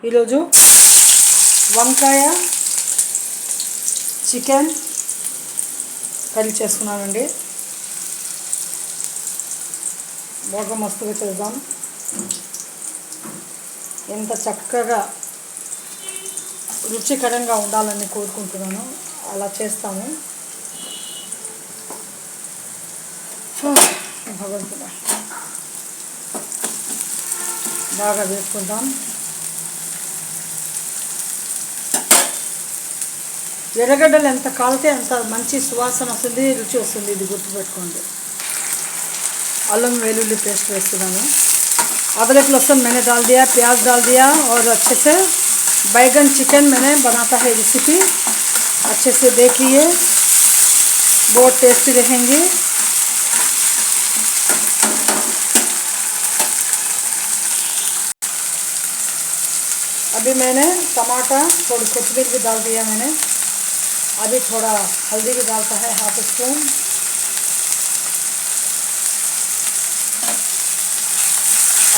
ఈరోజు వంకాయ chicken curry చేసుకున్నానండి. బాగా మస్తుగా చేద్దాం. ఎంత చక్కగా రుచికరంగా ఉండాలని కోరుకుంటున్నాను. అలా చేస్తాము. భగవంతుడా బాగా వేసుకుందాం. ఎర్రగడ్డలు ఎంత కాలితే అంత మంచి సువాసన వస్తుంది, రుచి వస్తుంది. ఇది గుర్తుపెట్టుకోండి. అల్లం వెల్లుల్లి पेस्ट వేస్తున్నాను. अदरक लहसुन मैंने डाल दिया, प्याज डाल दिया और अच्छे से बैगन चिकन मैंने बनाता है रेसिपी. अच्छे से देखिए, बहुत टेस्टी रहेंगी. अभी मैंने टमाटर थोड़ी कोथिंबीर भी डाल दिया मैंने. अभी थोड़ा हल्दी भी डालता है, हाफ स्पून.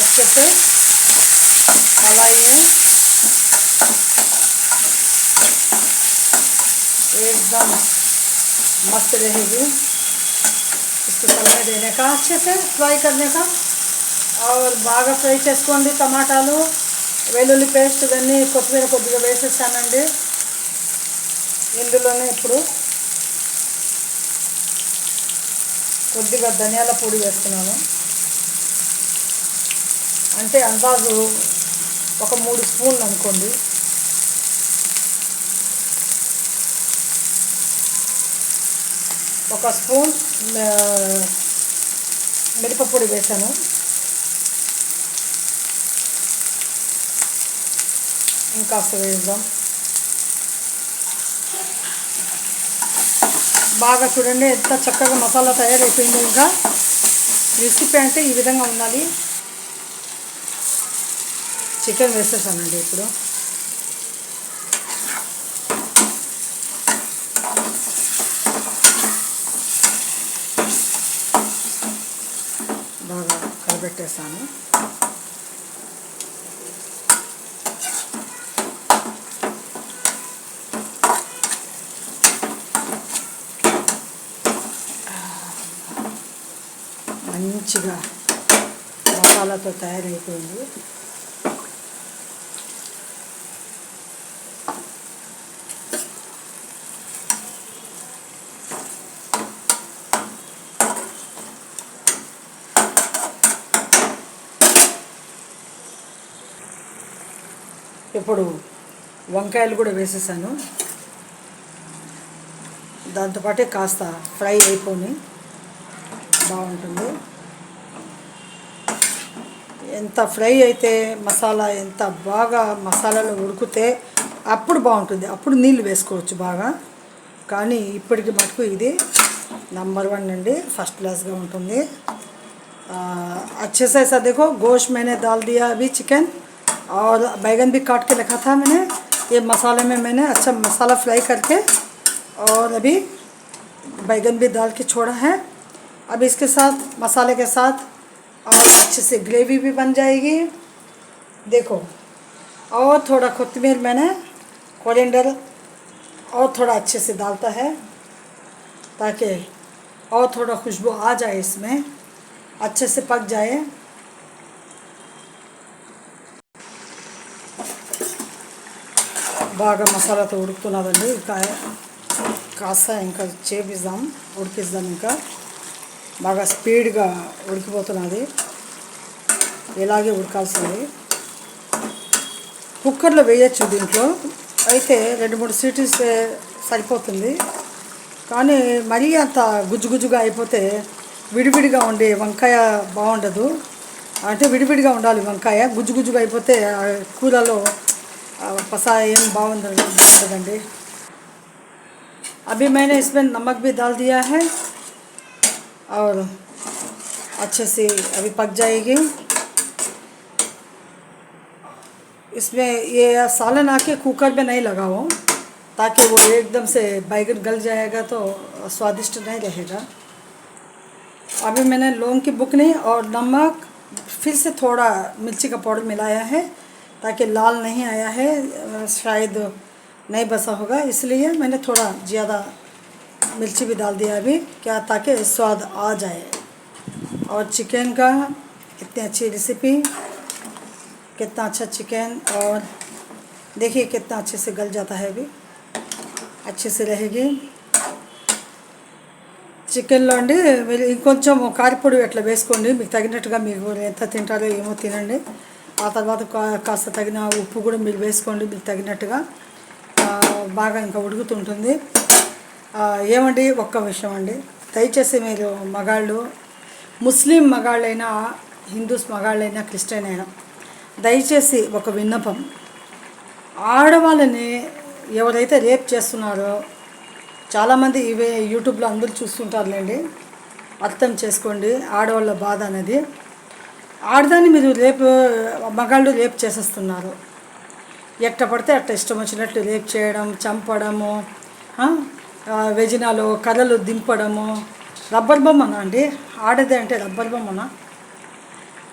अच्छे से चलाइए. एकदम मस्त रहेगी. इसको चलने देने का, अच्छे से फ्राई करने का. और బాగా ఫ్రై చేసుకోండి. టమాటాలు, వెల్లుల్లి పేస్ట్ ఇవన్నీ కొత్తిమీర కొద్దిగా వేసేసానండి. ఇందులోనే ఇప్పుడు కొద్దిగా ధనియాల పొడి వేస్తున్నాను. అంటే అందాజు ఒక 3 స్పూన్లు అనుకోండి. ఒక స్పూన్ మిరపపొడి వేసాను. ఇంకాస్త వేద్దాం. బాగా చూడండి ఎంత చక్కగా మసాలా తయారైపోయింది. ఇంకా రెసిపీ అంటే ఈ విధంగా ఉండాలి. చికెన్ వేసేసానండి ఇప్పుడు. బాగా కలబెట్టేసాను. మంచిగా మసాలాతో తయారైపోయింది. ఇప్పుడు వంకాయలు కూడా వేసేసాను. దాంతోపాటే కాస్త ఫ్రై అయిపోయి బాగుంటుంది. ఎంత ఫ్రై అయితే మసాలా ఎంత బాగా మసాలాలో ఉడికితే అప్పుడు బాగుంటుంది. అప్పుడు నీళ్ళు వేసుకోవచ్చు బాగా. కానీ ఇప్పటికి మటుకు ఇది నంబర్ 1 అండి. ఫస్ట్ క్లాస్గా ఉంటుంది. अच्छे से ऐसा देखो, गोश्त मैंने डाल दिया अभी चिकन, और बैगन भी काट के रखा था मैंने. ये मसाले में मैंने अच्छा मसाला फ्राई करके और अभी बैगन भी डाल के छोड़ा है. अब इसके साथ मसाले के साथ और अच्छे से ग्रेवी भी बन जाएगी. देखो, और थोड़ा कोथिंबीर मैंने कोरिएंडर और थोड़ा अच्छे से डालता है ताकि और थोड़ा खुशबू आ जाए, इसमें अच्छे से पक जाए. బాగా మసాలాతో ఉడుకుతున్నదండి. కాస్త ఇంకా చేపిద్దాం, ఉడికిద్దాం. ఇంకా బాగా స్పీడ్గా ఉడికిపోతున్నది. ఇలాగే ఉడకాల్సింది. కుక్కర్లో వేయచ్చు దీంట్లో. అయితే 2-3 సీటీస్ సరిపోతుంది. కానీ మరీ అంత గుజ్జుగుజ్జుగా అయిపోతే విడివిడిగా ఉండే వంకాయ బాగుండదు. అంటే విడివిడిగా ఉండాలి వంకాయ. గుజ్జుగుజ్జుగా అయిపోతే కూరలో పసా ఏం బాగుండదండి. अभी मैंने इसमें नमक भी डाल दिया है और अच्छे से अभी पक जाएगी. इसमें ये सालन आके कुकर में नहीं लगाओ ताकि वो एकदम से बैगन गल जाएगा तो स्वादिष्ट नहीं रहेगा. अभी मैंने लौंग की बुकनी और नमक, फिर से थोड़ा मिर्ची का पाउडर मिलाया है. ताकि लाल नहीं आया है, शायद नहीं बसा होगा, इसलिए मैंने थोड़ा ज़्यादा मिर्ची भी डाल दिया अभी, क्या ताकि स्वाद आ जाए। और चिकन का इतनी अच्छी रेसिपी, कितना अच्छा चिकन, और देखिए कितना अच्छे से गल जाता है, अभी अच्छे से रहेगी। చికెన్లో అండి మీరు ఇంకొంచెం కారపొడి అట్లా వేసుకోండి, మీకు తగినట్టుగా మీకు ఎంత తింటారో ఏమో తినండి. ఆ తర్వాత కాస్త తగిన ఉప్పు కూడా మీరు వేసుకోండి మీకు తగినట్టుగా. బాగా ఇంకా ఉడుకుతుంటుంది. ఏమండి ఒక్క విషయం అండి, దయచేసి మీరు మగాళ్ళు, ముస్లిం మగాళ్ళైనా, హిందూస్ మగాళ్ళైనా, క్రిస్టియన్ అయినా, దయచేసి ఒక విన్నపం, ఆడవాళ్ళని ఎవరైతే రేప్ చేస్తున్నారో, చాలామంది ఇవే యూట్యూబ్లో అందరూ చూస్తుంటారులేండి, అర్థం చేసుకోండి ఆడవాళ్ళ బాధ అనేది. ఆడదాన్ని మీరు మగాళ్ళు రేప్ చేసేస్తున్నారు. ఎట్ట పడితే అట్ట ఇష్టం వచ్చినట్లు రేప్ చేయడం, చంపడము, వెజినాలో కర్రలు దింపడము. రబ్బర్ బొమ్మనా అండి ఆడదే అంటే? రబ్బర్ బొమ్మనా?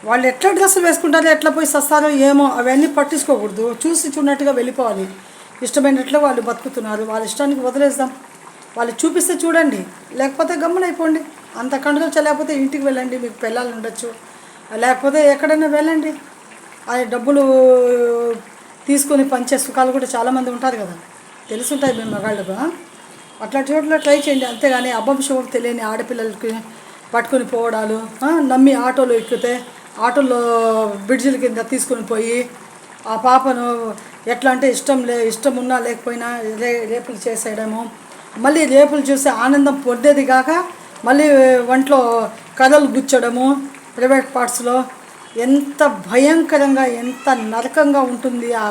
వాళ్ళు ఎట్లా డ్రెస్సులు వేసుకుంటారో, ఎట్లా పోయి సస్తారో ఏమో, అవన్నీ పట్టించుకోకూడదు. చూసి చూడనట్టుగా వెళ్ళిపోవాలి. ఇష్టమైనట్లు వాళ్ళు బతుకుతున్నారు, వాళ్ళ ఇష్టానికి వదిలేద్దాం. వాళ్ళు చూపిస్తే చూడండి, లేకపోతే గమ్మున అయిపోండి. అంత కంట్రోల్ చేయలేకపోతే ఇంటికి వెళ్ళండి, మీకు పిల్లలు ఉండొచ్చు, లేకపోతే ఎక్కడైనా వెళ్ళండి. అది డబ్బులు తీసుకొని పంచే సుఖాలు కూడా చాలామంది ఉంటారు కదా, తెలుసుంటాయి మేము మగాళ్ళకు. అట్లాంటి చోట్ల ట్రై చేయండి, అంతేగాని అభంశం తెలియని ఆడపిల్లలకి పట్టుకొని పోవడాలు, నమ్మి ఆటోలో ఎక్కితే ఆటోలో బ్రిడ్జిల కింద తీసుకొని పోయి ఆ పాపను ఎట్లా అంటే ఇష్టం ఉన్నా లేకపోయినా రేపులు చేసేయడము. మళ్ళీ రేపులు చూసి ఆనందం పొందేది కాక మళ్ళీ ఒంట్లో కర్రలు గుచ్చడము. ప్రైవేట్ పార్ట్స్లో ఎంత భయంకరంగా, ఎంత నరకంగా ఉంటుంది ఆ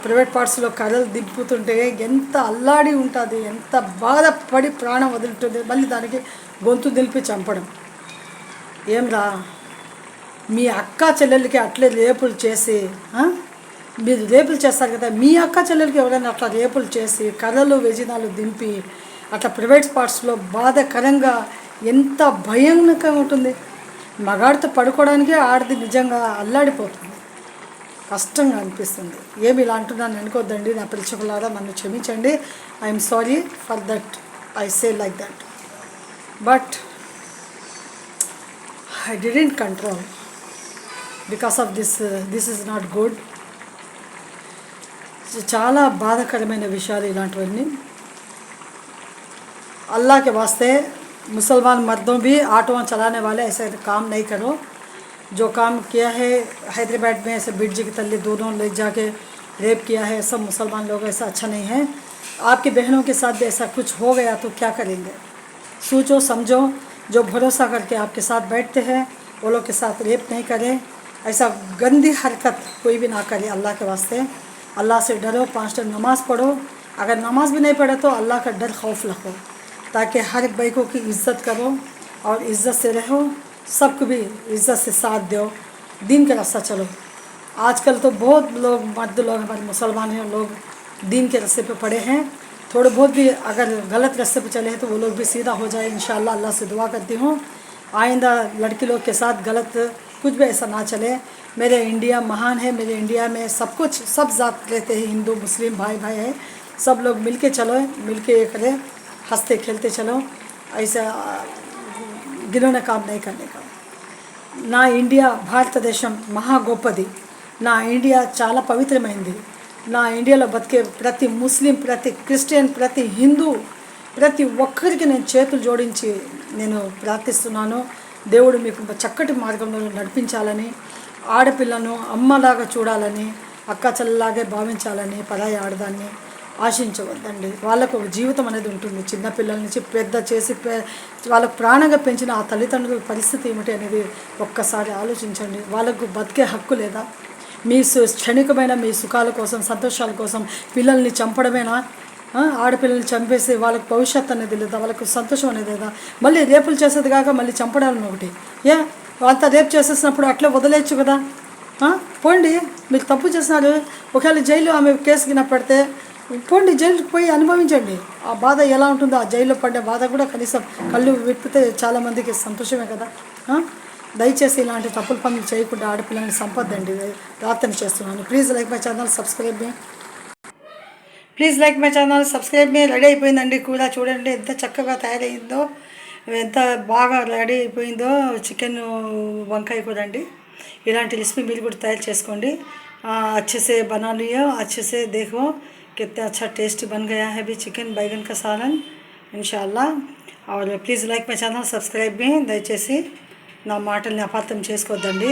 ప్రైవేట్ పార్ట్స్లో కర్రలు దింపుతుంటే ఎంత అల్లాడి ఉంటుంది, ఎంత బాధపడి ప్రాణం వదులుతుంది. మళ్ళీ దానికి గొంతు దింపి చంపడం. ఏం రా, మీ అక్క చెల్లెలకి అట్లే రేపులు చేసి, మీరు రేపులు చేస్తారు కదా, మీ అక్క చెల్లెలకి ఎవరైనా అట్లా రేపులు చేసి కర్రలు వెజినాలు దింపి అట్లా ప్రైవేట్ పార్ట్స్లో బాధకరంగా ఎంత భయంకరంగా ఉంటుంది. మగాడితో పడుకోవడానికే ఆడది నిజంగా అల్లాడిపోతుంది, కష్టంగా అనిపిస్తుంది. ఏమి ఇలా అంటున్నాను అనుకోద్దండి నా ప్రేక్షకులారా, నన్ను క్షమించండి. I'm sorry for that, I say like that, but I didn't control because of this is not good. చాలా బాధాకరమైన విషయాలు ఇలాంటివన్నీ. अल्लाह के वास्ते मुसलमान मर्दों भी ऑटो चलाने वाले ऐसे काम नहीं करो. जो काम किया है हैदराबाद में, ऐसे ब्रिज के तले दोनों ले जाके रेप किया है, सब मुसलमान लोग, ऐसा अच्छा नहीं है. आपकी बहनों के साथ भी ऐसा कुछ हो गया तो क्या करेंगे? सोचो समझो. जो भरोसा करके आपके साथ बैठते हैं वो लोग के साथ रेप नहीं करें. ऐसा गंदी हरकत कोई भी ना करे. अल्लाह के वास्ते अल्लाह से डरो, 5 टाइम नमाज़ पढ़ो. अगर नमाज भी नहीं पढ़े तो अल्लाह का डर खौफ रखो, ताकि हर एक भाई को की इज़्ज़त करो और इज़्ज़त से रहो. सबको भी इज़्ज़त से साथ दो, दीन का रास्ता चलो. आजकल तो बहुत लोग, मर्द लोग, हमारे मुसलमान हैं, लोग दीन के रास्ते पे पड़े हैं. थोड़े बहुत भी अगर गलत रास्ते पे चले हैं तो वो लोग भी सीधा हो जाए इंशाअल्लाह. अल्लाह से दुआ करती हूँ आइंदा लड़की लोग के साथ गलत कुछ भी ऐसा ना चले. मेरे इंडिया महान है, मेरे इंडिया में सब कुछ, सब जात रहते हैं, हिंदू मुस्लिम भाई भाई है. सब लोग मिल के चलो, मिल के ये करें, हंसते खेलते चलो. ऐसा గిలోనే काम नहीं करने का. నా ఇండియా భారతదేశం మహా గొప్పది. నా ఇండియా చాలా పవిత్రమైంది. నా ఇండియాలో బతికే ప్రతి ముస్లిం, ప్రతి క్రిస్టియన్, ప్రతి హిందూ, ప్రతి ఒక్కరికి నేను చేతులు జోడించి నేను ప్రార్థిస్తున్నాను. దేవుడు మీకు చక్కటి మార్గంలో నడిపించాలని, ఆడపిల్లను అమ్మలాగా చూడాలని, అక్క చెల్లలాగే భావించాలని పరాయి ఆడదాన్ని ఆశించవద్దండి. వాళ్ళకు ఒక జీవితం అనేది ఉంటుంది. చిన్నపిల్లల నుంచి పెద్ద చేసి వాళ్ళకు ప్రాణంగా పెంచిన ఆ తల్లిదండ్రుల పరిస్థితి ఏమిటి అనేది ఒక్కసారి ఆలోచించండి. వాళ్ళకు బతికే హక్కు లేదా? మీ క్షణికమైన మీ సుఖాల కోసం, సంతోషాల కోసం పిల్లల్ని చంపడమేనా? ఆడపిల్లల్ని చంపేసి వాళ్ళకు భవిష్యత్తు అనేది లేదా? వాళ్ళకు సంతోషం అనేది లేదా? మళ్ళీ రేపులు చేసేది కాక మళ్ళీ చంపడాలని ఒకటి. అంతా రేపు చేసేసినప్పుడు అట్లే వదిలేయచ్చు కదా. పోండి, మీరు తప్పు చేసినారు. ఒకవేళ జైలు ఆమె కేసు కింద పెడితే పోండి, జైలుకి పోయి అనుభవించండి. ఆ బాధ ఎలా ఉంటుందో, ఆ జైల్లో పడ్డే బాధ కూడా కనీసం కళ్ళు విప్పితే చాలామందికి సంతోషమే కదా. దయచేసి ఇలాంటి తప్పుల పనులు చేయకుండా ఆడపిల్లని సంపద్దండి ప్రార్థన చేస్తున్నాను. Please like my channel, subscribe me. Please like my channel, subscribe me. Ready అయిపోయిందండి కూర. చూడండి ఎంత చక్కగా తయారైందో, ఎంత బాగా రెడీ అయిపోయిందో చికెన్ వంకాయ కూర అండి. ఇలాంటి రెసిపీ మీరు కూడా తయారు చేసుకోండి. अच्छे से बना लिया, अच्छे से देखो कितना अच्छा टेस्टी बन गया है भी चिकन बैगन का सालन इंशाल्लाह. और please like my channel, subscribe me. దయచేసి నా మాటల్ని అపార్థం చేసుకోవద్దండి.